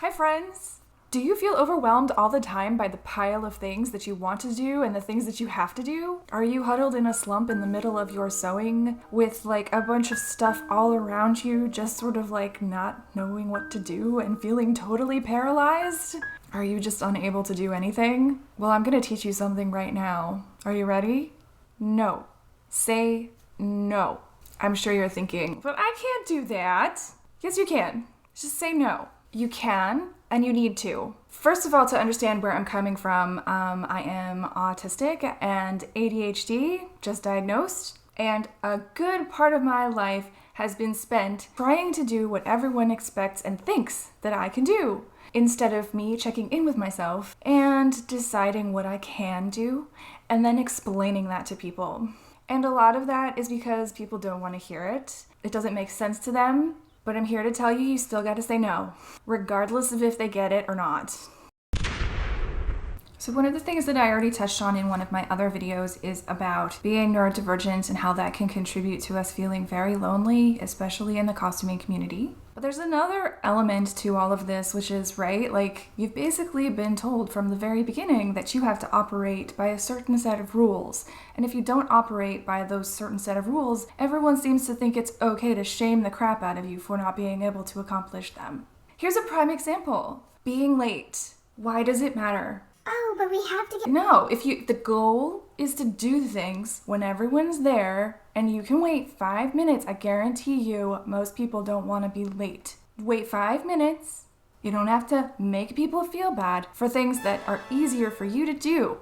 Hi friends! Do you feel overwhelmed all the time by the pile of things that you want to do and the things that you have to do? Are you huddled in a slump in the middle of your sewing with like a bunch of stuff all around you, just sort of like not knowing what to do and feeling totally paralyzed? Are you just unable to do anything? Well, I'm gonna teach you something right now. Are you ready? No. Say no. I'm sure you're thinking, but I can't do that. Yes, you can. Just say no. You can, and you need to. First of all, to understand where I'm coming from, I am autistic and ADHD, just diagnosed, and a good part of my life has been spent trying to do what everyone expects and thinks that I can do, instead of me checking in with myself and deciding what I can do, and then explaining that to people. And a lot of that is because people don't want to hear it. It doesn't make sense to them. But I'm here to tell you, you still gotta say no, regardless of if they get it or not. So one of the things that I already touched on in one of my other videos is about being neurodivergent and how that can contribute to us feeling very lonely, especially in the costuming community. But there's another element to all of this, which is, right, like you've basically been told from the very beginning that you have to operate by a certain set of rules. And if you don't operate by those certain set of rules, everyone seems to think it's okay to shame the crap out of you for not being able to accomplish them. Here's a prime example. Being late. Why does it matter? Oh, but we have to get... No, the goal is to do things when everyone's there and you can wait 5 minutes. I guarantee you, most people don't want to be late. Wait 5 minutes. You don't have to make people feel bad for things that are easier for you to do.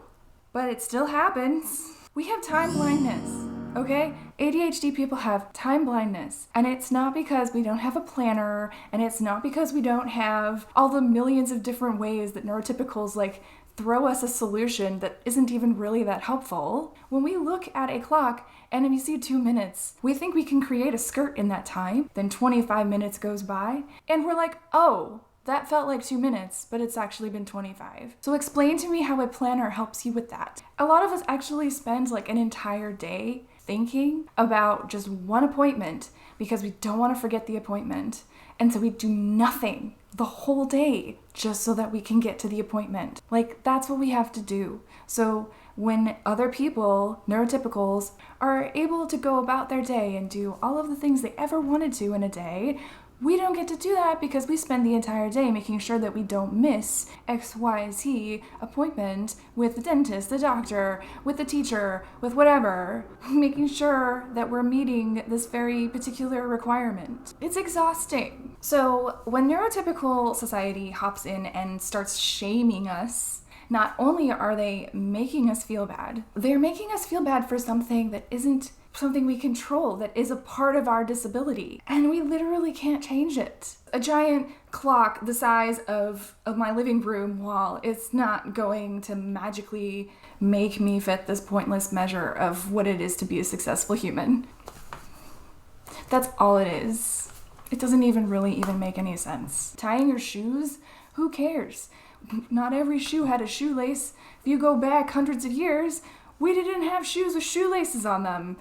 But it still happens. We have time blindness, okay? ADHD people have time blindness. And it's not because we don't have a planner, and it's not because we don't have all the millions of different ways that neurotypicals like throw us a solution that isn't even really that helpful. When we look at a clock and we see 2 minutes, we think we can create a skirt in that time. Then 25 minutes goes by and we're like, oh, that felt like 2 minutes, but it's actually been 25. So explain to me how a planner helps you with that. A lot of us actually spend like an entire day thinking about just one appointment because we don't want to forget the appointment. And so we do nothing the whole day just so that we can get to the appointment. Like, that's what we have to do. So when other people, neurotypicals, are able to go about their day and do all of the things they ever wanted to in a day, we don't get to do that because we spend the entire day making sure that we don't miss XYZ appointment with the dentist, the doctor, with the teacher, with whatever, making sure that we're meeting this very particular requirement. It's exhausting. So when neurotypical society hops in and starts shaming us, not only are they making us feel bad, they're making us feel bad for something that isn't something we control, that is a part of our disability, and we literally can't change it. A giant clock the size of my living room wall is not going to magically make me fit this pointless measure of what it is to be a successful human. That's all it is. It doesn't even make any sense. Tying your shoes? Who cares? Not every shoe had a shoelace. If you go back hundreds of years, we didn't have shoes with shoelaces on them.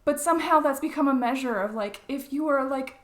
But somehow that's become a measure of like, if you are like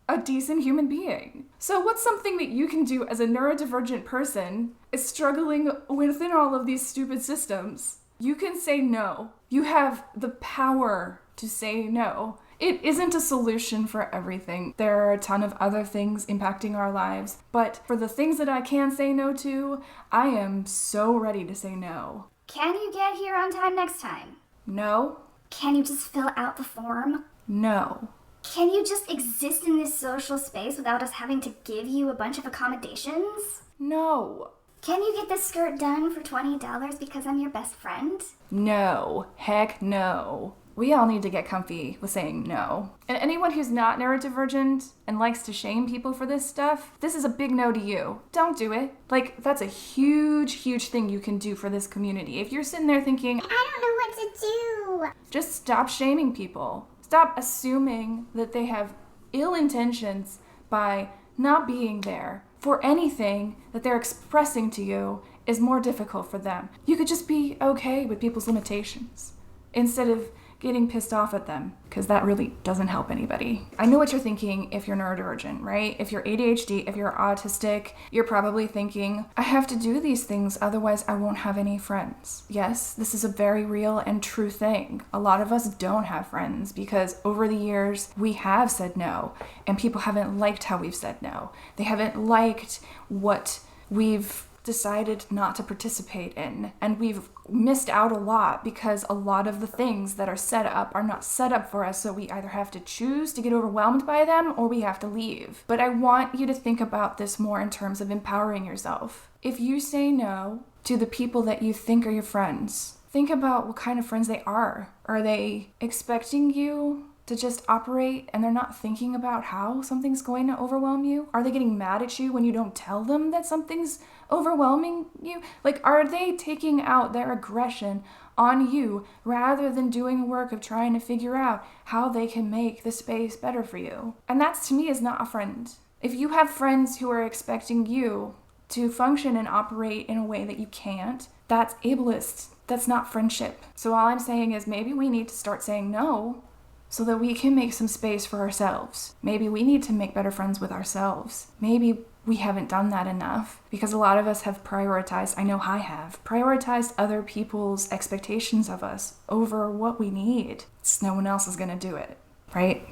a decent human being. So what's something that you can do as a neurodivergent person is struggling within all of these stupid systems? You can say no. You have the power to say no. It isn't a solution for everything. There are a ton of other things impacting our lives, but for the things that I can say no to, I am so ready to say no. Can you get here on time next time? No. Can you just fill out the form? No. Can you just exist in this social space without us having to give you a bunch of accommodations? No. Can you get this skirt done for $20 because I'm your best friend? No. Heck no. We all need to get comfy with saying no. And anyone who's not neurodivergent and likes to shame people for this stuff, this is a big no to you. Don't do it. Like, that's a huge thing you can do for this community. If you're sitting there thinking, I don't know what to do, just stop shaming people. Stop assuming that they have ill intentions by not being there for anything that they're expressing to you is more difficult for them. You could just be okay with people's limitations instead of getting pissed off at them, because that really doesn't help anybody. I know what you're thinking if you're neurodivergent, right? If you're ADHD, if you're autistic, you're probably thinking, I have to do these things, otherwise I won't have any friends. Yes, this is a very real and true thing. A lot of us don't have friends because over the years we have said no, and people haven't liked how we've said no. They haven't liked what we've decided not to participate in, and we've missed out a lot because a lot of the things that are set up are not set up for us, so we either have to choose to get overwhelmed by them or we have to leave. But I want you to think about this more in terms of empowering yourself. If you say no to the people that you think are your friends, think about what kind of friends they are. Are they expecting you to just operate and they're not thinking about how something's going to overwhelm you? Are they getting mad at you when you don't tell them that something's overwhelming you? Like, are they taking out their aggression on you rather than doing work of trying to figure out how they can make the space better for you? And that, to me, is not a friend. If you have friends who are expecting you to function and operate in a way that you can't, that's ableist. That's not friendship. So all I'm saying is maybe we need to start saying no so that we can make some space for ourselves. Maybe we need to make better friends with ourselves. Maybe we haven't done that enough because a lot of us have prioritized, I know I have, prioritized other people's expectations of us over what we need. No one else is gonna do it, right?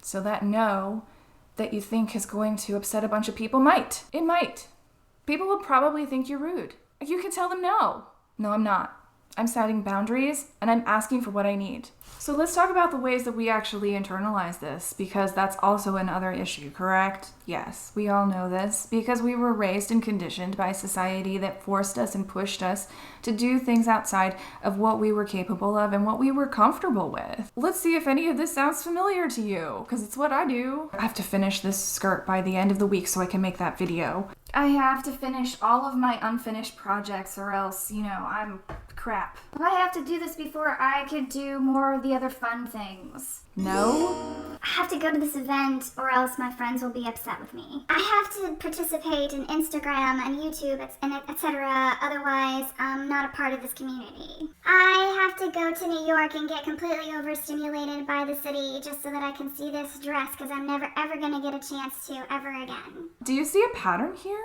So that no that you think is going to upset a bunch of people might. It might. People will probably think you're rude. You can tell them no. No, I'm not. I'm setting boundaries and I'm asking for what I need. So let's talk about the ways that we actually internalize this, because that's also another issue, correct? Yes, we all know this because we were raised and conditioned by society that forced us and pushed us to do things outside of what we were capable of and what we were comfortable with. Let's see if any of this sounds familiar to you, because it's what I do. I have to finish this skirt by the end of the week so I can make that video. I have to finish all of my unfinished projects or else, I'm crap. I have to do this before I could do more of the other fun things. No? I have to go to this event or else my friends will be upset with me. I have to participate in Instagram and YouTube, etc. Otherwise, I'm not a part of this community. I have to go to New York and get completely overstimulated by the city just so that I can see this dress because I'm never ever going to get a chance to ever again. Do you see a pattern here?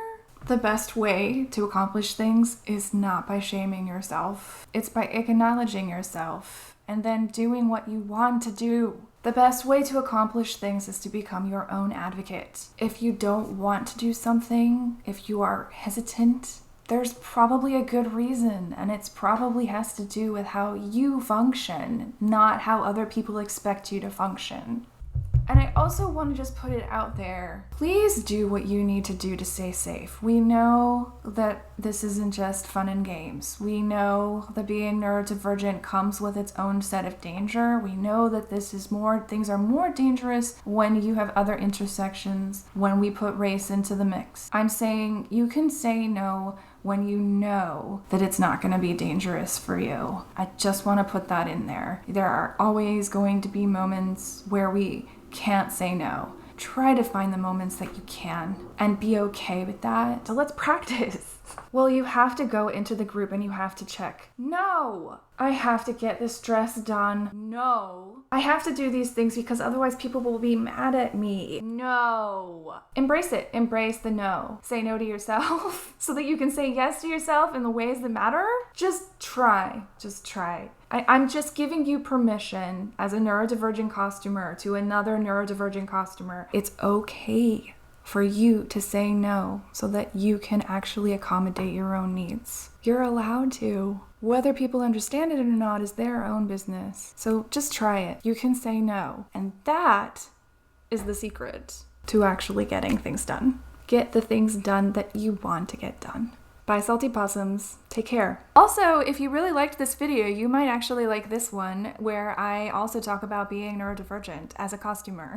The best way to accomplish things is not by shaming yourself. It's by acknowledging yourself and then doing what you want to do. The best way to accomplish things is to become your own advocate. If you don't want to do something, if you are hesitant, there's probably a good reason, and it probably has to do with how you function, not how other people expect you to function. And I also want to just put it out there. Please do what you need to do to stay safe. We know that this isn't just fun and games. We know that being neurodivergent comes with its own set of danger. We know that things are more dangerous when you have other intersections, when we put race into the mix. I'm saying you can say no when you know that it's not going to be dangerous for you. I just want to put that in there. There are always going to be moments where we can't say no. Try to find the moments that you can and be okay with that. So let's practice. Well, you have to go into the group and you have to check. No, I have to get this dress done. No, I have to do these things because otherwise people will be mad at me. No. Embrace it. Embrace the no. Say no to yourself so that you can say yes to yourself in the ways that matter. Just try. Just try. I'm just giving you permission as a neurodivergent costumer to another neurodivergent costumer. It's okay for you to say no so that you can actually accommodate your own needs. You're allowed to. Whether people understand it or not is their own business. So just try it. You can say no. And that is the secret to actually getting things done. Get the things done that you want to get done. Bye, salty possums. Take care. Also, if you really liked this video, you might actually like this one where I also talk about being neurodivergent as a costumer.